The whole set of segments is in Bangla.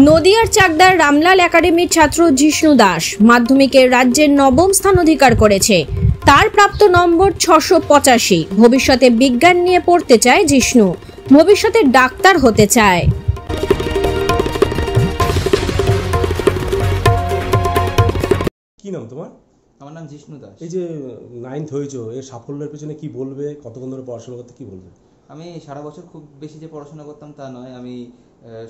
নদিয়ার চাকদার রামলাল একাডেমির ছাত্র জিষ্ণু দাস মাধ্যমিকে রাজ্যের নবম স্থান অধিকার করেছে। তার প্রাপ্ত নম্বর 685। ভবিষ্যতে বিজ্ঞান নিয়ে পড়তে চায় জিষ্ণু, ভবিষ্যতে ডাক্তার হতে চায়। কি নাম তোমার? আমার নাম জিষ্ণু দাস। এই যে 9th হয়েছো, এর সাফল্যের পেছনে কি বলবে? কতক্ষণ ধরে পড়াশোনা করতে কি বলবে? আমি সারা বছর খুব বেশি যে পড়াশোনা করতাম তা নয়, আমি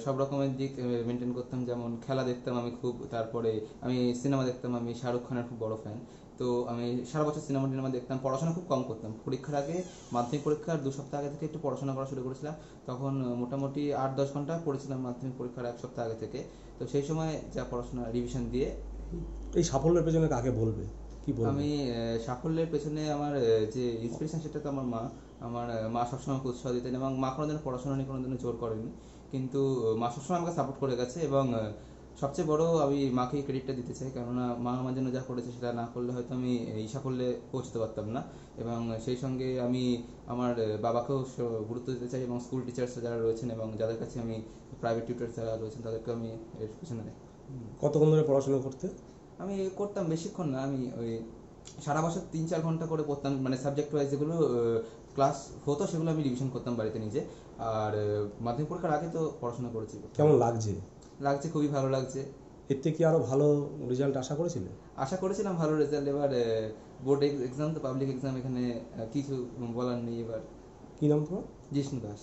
সব রকমের দিক মেনটেন করতাম। যেমন খেলা দেখতাম আমি খুব, তারপরে আমি সিনেমা দেখতাম, আমি শাহরুখ খানের খুব বড় ফ্যান। তো আমি সারা বছর সিনেমা দেখতাম, পড়াশোনা খুব কম করতাম। পরীক্ষার আগে, মাধ্যমিক পরীক্ষার 2 সপ্তাহ আগে থেকে একটু পড়াশোনা করা শুরু করেছিলাম। তখন মোটামুটি 8-10 ঘন্টা পড়েছিলাম মাধ্যমিক পরীক্ষার 1 সপ্তাহ আগে থেকে। তো সেই সময় যা পড়াশোনা রিভিশন দিয়ে। এই সাফল্যের পেছনে কাকে বলবে, কি বলবে? আমি সাফল্যের পেছনে আমার যে ইন্সপিরেশন, সেটা তো আমার মা। আমার মা সবসময় আমাকে উৎসাহ দিতেন এবং মা কোনোদিন পড়াশোনা নিয়ে কোনোদিনও জোর করেনি, কিন্তু মা সবসময় আমাকে সাপোর্ট করে গেছে। এবং সবচেয়ে বড় আমি মাকেই ক্রেডিটটা দিতে চাই, কেননা মা আমার জন্য যা করেছে সেটা না করলে হয়তো আমি এই সাফল্যে পৌঁছতে পারতাম না। এবং সেই সঙ্গে আমি আমার বাবাকেও গুরুত্ব দিতে চাই, এবং স্কুল টিচার্স যারা রয়েছেন এবং যাদের কাছে আমি প্রাইভেট টিউটার যারা রয়েছেন তাদেরকে আমি এর পিছনে দেয়। কতক্ষণ ধরে পড়াশোনা করতে? আমি করতাম বেশিক্ষণ না, আমি ওই সারা বছর 3-4 ঘন্টা করে পড়তাম। মানে সাবজেক্ট ওয়াইজ যেগুলো ক্লাস হতো সেগুলো আমি রিভিশন করতাম বাড়িতে নিজে। আর মাধ্যমিক পরীক্ষার আগে তো পড়াশোনা করেছি। কেমন লাগছে? লাগছে, খুবই ভালো লাগছে। এর থেকে কি আরো ভালো রেজাল্ট আশা করেছিলে? আশা করেছিলাম ভালো রেজাল্ট। এবার বোর্ড এক্সাম তো পাবলিক এক্সাম, এখানে কিছু বলার নেই। এবার কি নাম তোমার? জিষ্ণু দাস।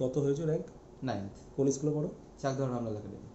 কত হয়েছে র্যাঙ্ক? 9th। কোন স্কুলে পড়ো? চাকদার রামলাল একাডেমি।